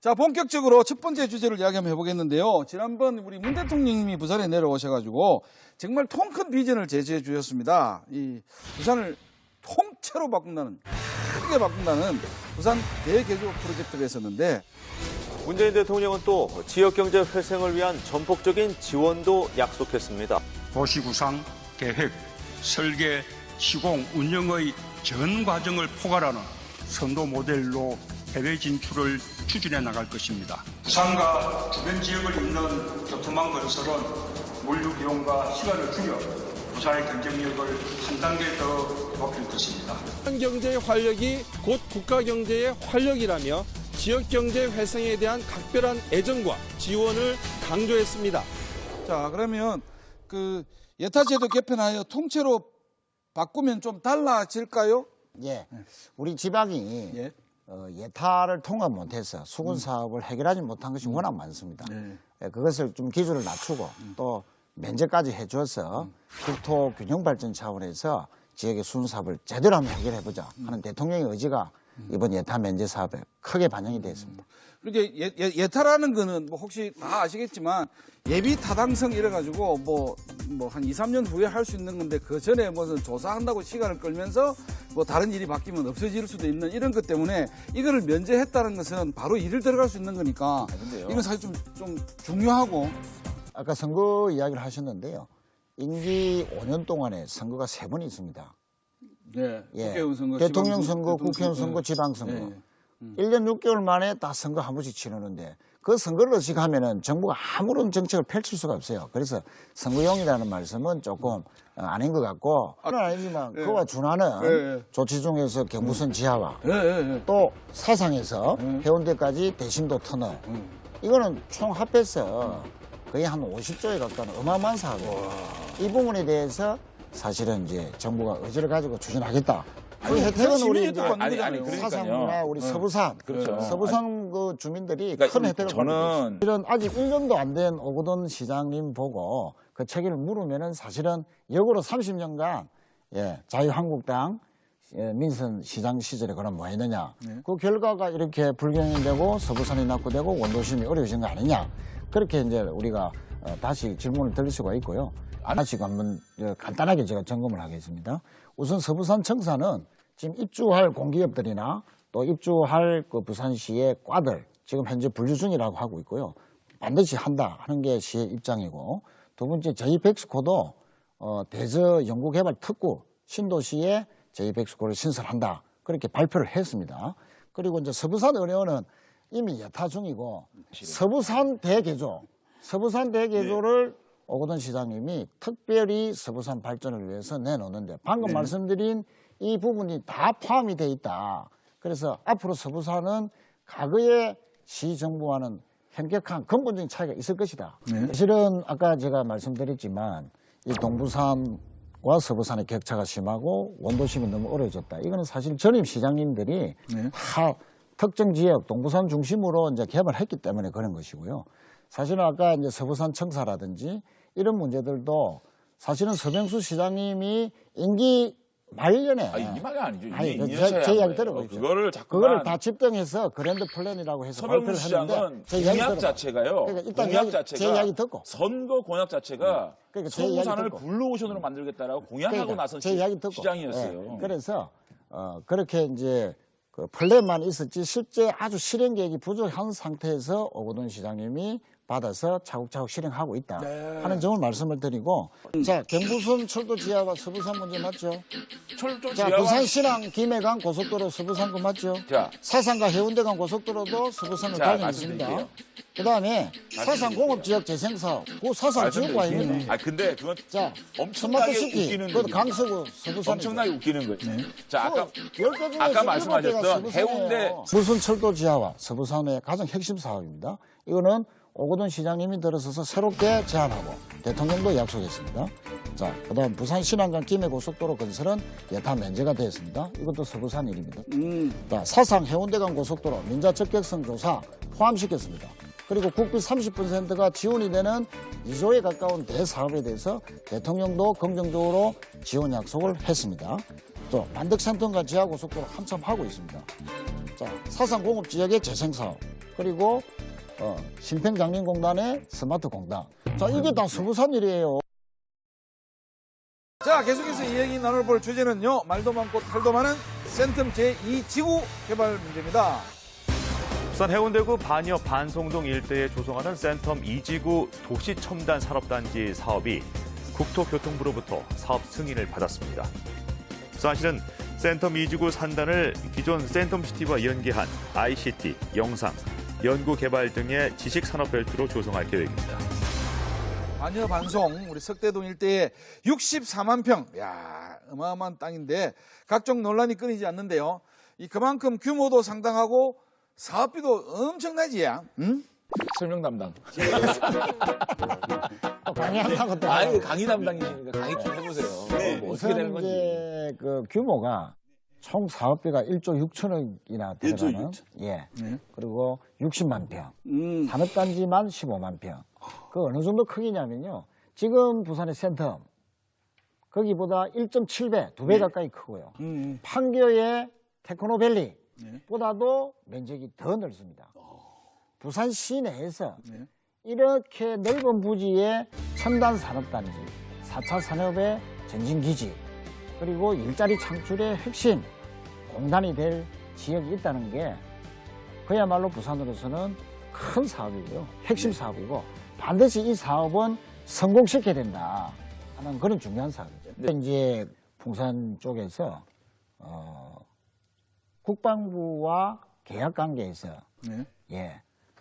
자, 본격적으로 첫 번째 주제를 이야기 한번 해보겠는데요. 지난번 우리 문 대통령님이 부산에 내려오셔가지고 정말 통 큰 비전을 제시해 주셨습니다. 이 부산을 통째로 바꾼다는, 크게 바꾼다는 부산 대개조 프로젝트를 했었는데, 문재인 대통령은 또 지역경제 회생을 위한 전폭적인 지원도 약속했습니다. 도시 구상, 계획, 설계, 시공, 운영의 전 과정을 포괄하는 선도 모델로 해외 진출을 추진해 나갈 것입니다. 부산과 주변 지역을 잇는 교통망 건설은 물류 비용과 시간을 줄여 부산의 경쟁력을 한 단계 더 높일 것입니다. 경제의 활력이 곧 국가 경제의 활력이라며 지역 경제 회생에 대한 각별한 애정과 지원을 강조했습니다. 자, 그러면 그 예타제도 개편하여 통째로 바꾸면 좀 달라질까요? 예, 우리 지방이 예. 예타를 통합 못해서 수군 사업을 해결하지 못한 것이 워낙 많습니다. 네. 예, 그것을 좀 기준을 낮추고 또 면제까지 해줘서 국토 균형 발전 차원에서 지역의 수군 사업을 제대로 한번 해결해보자 하는 대통령의 의지가 이번 예타 면제 사업에 크게 반영이 되어 있습니다. 이게 예타라는 거는 뭐 혹시 다 아시겠지만 예비 타당성 이래가지고 뭐 한 2, 3년 후에 할 수 있는 건데 그 전에 무슨 조사한다고 시간을 끌면서 뭐 다른 일이 바뀌면 없어질 수도 있는 이런 것 때문에 이거를 면제했다는 것은 바로 일을 들어갈 수 있는 거니까 이건 사실 좀 중요하고. 아까 선거 이야기를 하셨는데요. 임기 5년 동안에 선거가 3번 있습니다. 네. 예. 국회의원 선거, 대통령 선거, 지방선거, 국회의원 선거, 네. 지방선거. 네. 1년 6개월 만에 다 선거 한 번씩 치르는데 그 선거를 의식하면은 정부가 아무런 정책을 펼칠 수가 없어요. 그래서 선거용이라는 말씀은 조금 아닌 것 같고 그건 아니지만 그와 준하는 조치 중에서 경부선 지하화 또 사상에서 해운대까지 대심도 터널 이거는 총 합해서 거의 한 50조에 가까운 어마어마한 사업이에요. 이 부분에 대해서 사실은 이제 정부가 의지를 가지고 추진하겠다. 그 혜택은 우리 이제 사상이나 우리 서부산, 서부산 그 주민들이 큰 혜택을 받고 있어요. 이런 아직 1년도 안 된 오거돈 시장님 보고 그 책임을 물으면은 사실은 역으로 30년간 자유한국당 민선 시장 시절에 그럼 뭐 했느냐. 그 결과가 이렇게 불경이 되고 서부산이 낙후되고 원도심이 어려워진 거 아니냐. 그렇게 이제 우리가 다시 질문을 드릴 수가 있고요. 하나씩 한번 간단하게 제가 점검을 하겠습니다. 우선 서부산 청사는 지금 입주할 공기업들이나 또 입주할 그 부산시의 과들 지금 현재 분류 중이라고 하고 있고요. 반드시 한다 하는 게 시의 입장이고 두 번째 제2백스코도 대저 연구개발 특구 신도시에 제2백스코를 신설한다 그렇게 발표를 했습니다. 그리고 이제 서부산 의료원은 이미 예타 중이고 서부산 대개조를 오거돈 시장님이 특별히 서부산 발전을 위해서 내놓는데 방금 말씀드린 이 부분이 다 포함이 돼 있다. 그래서 앞으로 서부산은 과거의 시정부와는 현격한 근본적인 차이가 있을 것이다. 사실은 아까 제가 말씀드렸지만 이 동부산과 서부산의 격차가 심하고 원도심이 너무 어려워졌다. 이거는 사실 전임 시장님들이 다 특정 지역 동부산 중심으로 이제 개발했기 때문에 그런 것이고요. 사실은 아까 이제 서부산 청사라든지 이런 문제들도 사실은 서병수 시장님이 임기 말년에 임기 말이 아니죠. 제 이야기 들어보십시오. 그거를 다 집행해서 그랜드 플랜이라고 해서 발표를 했는데 공약 자체가요. 그러니까 공약 자체가 제 이야기 듣고 선거 공약 자체가 그러니까 서부산을 블루오션으로 만들겠다라고 공약하고 나선 제 이야기 듣고 시장이었어요. 그래서 그렇게 이제 그 플랜만 있었지 실제 아주 실행 계획이 부족한 상태에서 오거돈 시장님이 받아서 차곡차곡 실행하고 있다 하는 점을 말씀을 드리고 자 경부선 철도 지하와 서부산 문제 맞죠? 철도 자 부산 신항 김해간 고속도로 서부산 거 맞죠? 자 사상과 해운대 간 고속도로도 서부산을 관련 있습니다. 그다음에 사상 공업지역 재생사업 그 사상 지역구 아닙니까? 근데 그건 자 엄청나게 스마트시티 웃기는 그것도 거죠. 강서구 서부산 엄청나게 웃기는 거예요. 자 아까 말씀하셨던 해운대 무슨 철도 지하와 서부산의 가장 핵심 사업입니다. 이거는 오거돈 시장님이 들어서서 새롭게 제안하고 대통령도 약속했습니다. 자, 그다음 부산 신안간 김해고속도로 건설은 예타 면제가 되었습니다. 이것도 서부산 일입니다. 자, 사상 해운대간 고속도로 민자 적격성 조사 포함시켰습니다. 그리고 국비 30%가 지원이 되는 2조에 가까운 대사업에 대해서 대통령도 긍정적으로 지원 약속을 했습니다. 또 만덕센터과 지하고속도로 한참 하고 있습니다. 자, 사상 공업지역의 재생사업 그리고 심평장린공단의 스마트공단. 자, 이게 다 서부산 일이에요. 자, 계속해서 이야기 나눠볼 주제는요. 말도 많고 탈도 많은 센텀 제2지구 개발 문제입니다. 부산 해운대구 반여 반송동 일대에 조성하는 센텀 2지구 도시첨단산업단지 사업이 국토교통부로부터 사업 승인을 받았습니다. 부산시는 센텀 2지구 산단을 기존 센텀시티와 연계한 ICT, 영상, 연구개발 등의 지식산업벨트로 조성할 계획입니다. 반여 반송 우리 석대동 일대에 64만 평, 야 어마어마한 땅인데 각종 논란이 끊이지 않는데요. 이 그만큼 규모도 상당하고 사업비도 엄청나지, 야. 응? 설명 담당. 강의한다고 또. 아니 강의 담당이시니까 강의 좀 해보세요. 뭐 어떻게 되는 건지. 이제 그 규모가 총 사업비가 1조 6천억이나 들어가는. 예. 그리고 60만 평. 산업단지만 15만 평. 그 어느 정도 크기냐면요. 지금 부산의 센텀 거기보다 1.7배, 2배 가까이 크고요. 판교의 테크노밸리 보다도 면적이 더 넓습니다. 부산 시내에서 이렇게 넓은 부지에 첨단 산업단지, 4차 산업의 전진기지, 그리고 일자리 창출의 핵심 공단이 될 지역이 있다는 게 그야말로 부산으로서는 큰 사업이고요. 핵심 사업이고 반드시 이 사업은 성공시켜야 된다 하는 그런 중요한 사업이죠. 이제 풍산 쪽에서 국방부와 계약 관계에서 예,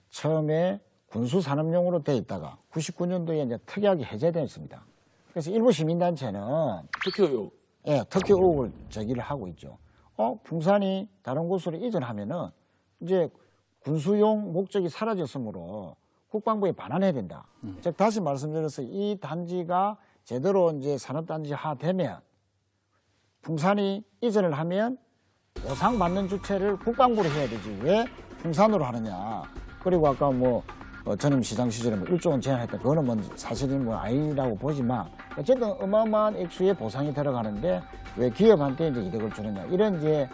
처음에 군수산업용으로 돼 있다가 99년도에 이제 특약이 해제되었습니다. 그래서 일부 시민단체는 특효요. 예, 특히 의혹을 제기를 하고 있죠. 풍산이 다른 곳으로 이전하면은 이제 군수용 목적이 사라졌으므로 국방부에 반환해야 된다. 즉 다시 말씀드려서 이 단지가 제대로 이제 산업단지화 되면 풍산이 이전을 하면 보상받는 주체를 국방부로 해야 되지 왜 풍산으로 하느냐. 그리고 아까 뭐 전임 시장 시절에 뭐 1조 원 제한했다. 그거는 뭐 사실은 뭐 아니라고 보지만 어쨌든 어마어마한 액수의 보상이 들어가는데 왜 기업한테 이제 이득을 주느냐 이런 이제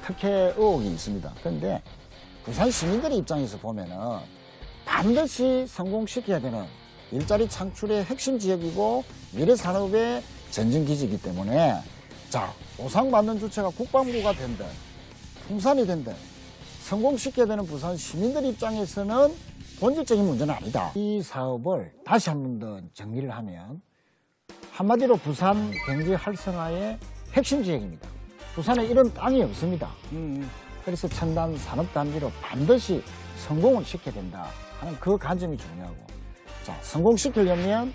특혜 의혹이 있습니다. 그런데 부산 시민들의 입장에서 보면은 반드시 성공시켜야 되는 일자리 창출의 핵심 지역이고 미래 산업의 전진기지이기 때문에 자 보상받는 주체가 국방부가 된든 풍산이 된든 성공시켜야 되는 부산 시민들 입장에서는 본질적인 문제는 아니다. 이 사업을 다시 한 번 더 정리를 하면 한마디로 부산 경제 활성화의 핵심 지역입니다. 부산에 이런 땅이 없습니다. 그래서 첨단 산업단지로 반드시 성공을 시켜야 된다 하는 그 관점이 중요하고 자 성공시키려면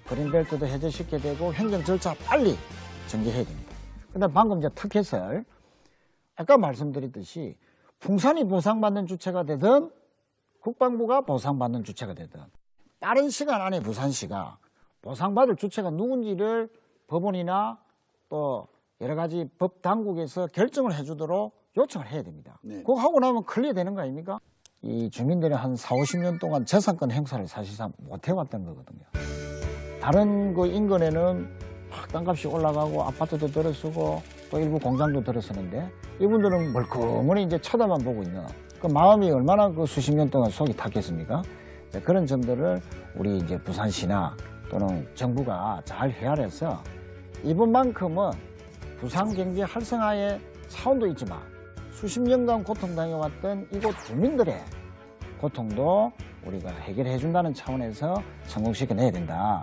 그린벨트도 해제시켜야 되고 행정 절차 빨리 전개해야 됩니다. 그다음 방금 이제 특혜설 아까 말씀드렸듯이 풍산이 보상받는 주체가 되든 국방부가 보상받는 주체가 되든 빠른 시간 안에 부산시가 보상받을 주체가 누군지를 법원이나 또 여러 가지 법 당국에서 결정을 해주도록 요청을 해야 됩니다. 그거 하고 나면 클리어 되는 거 아닙니까? 이 주민들이 한 40-50년 동안 재산권 행사를 사실상 못 해왔던 거거든요. 다른 그 인근에는 막 땅값이 올라가고 아파트도 들어서고 또 일부 공장도 들어서는데 이분들은 멀쩡히 이제 쳐다만 보고 있는 그 마음이 얼마나 그 수십 년 동안 속이 탔겠습니까? 그런 점들을 우리 이제 부산시나 또는 정부가 잘 헤아려서 이번만큼은 부산 경제 활성화의 차원도 있지만 수십 년간 고통당해왔던 이곳 주민들의 고통도 우리가 해결해 준다는 차원에서 성공시켜내야 된다.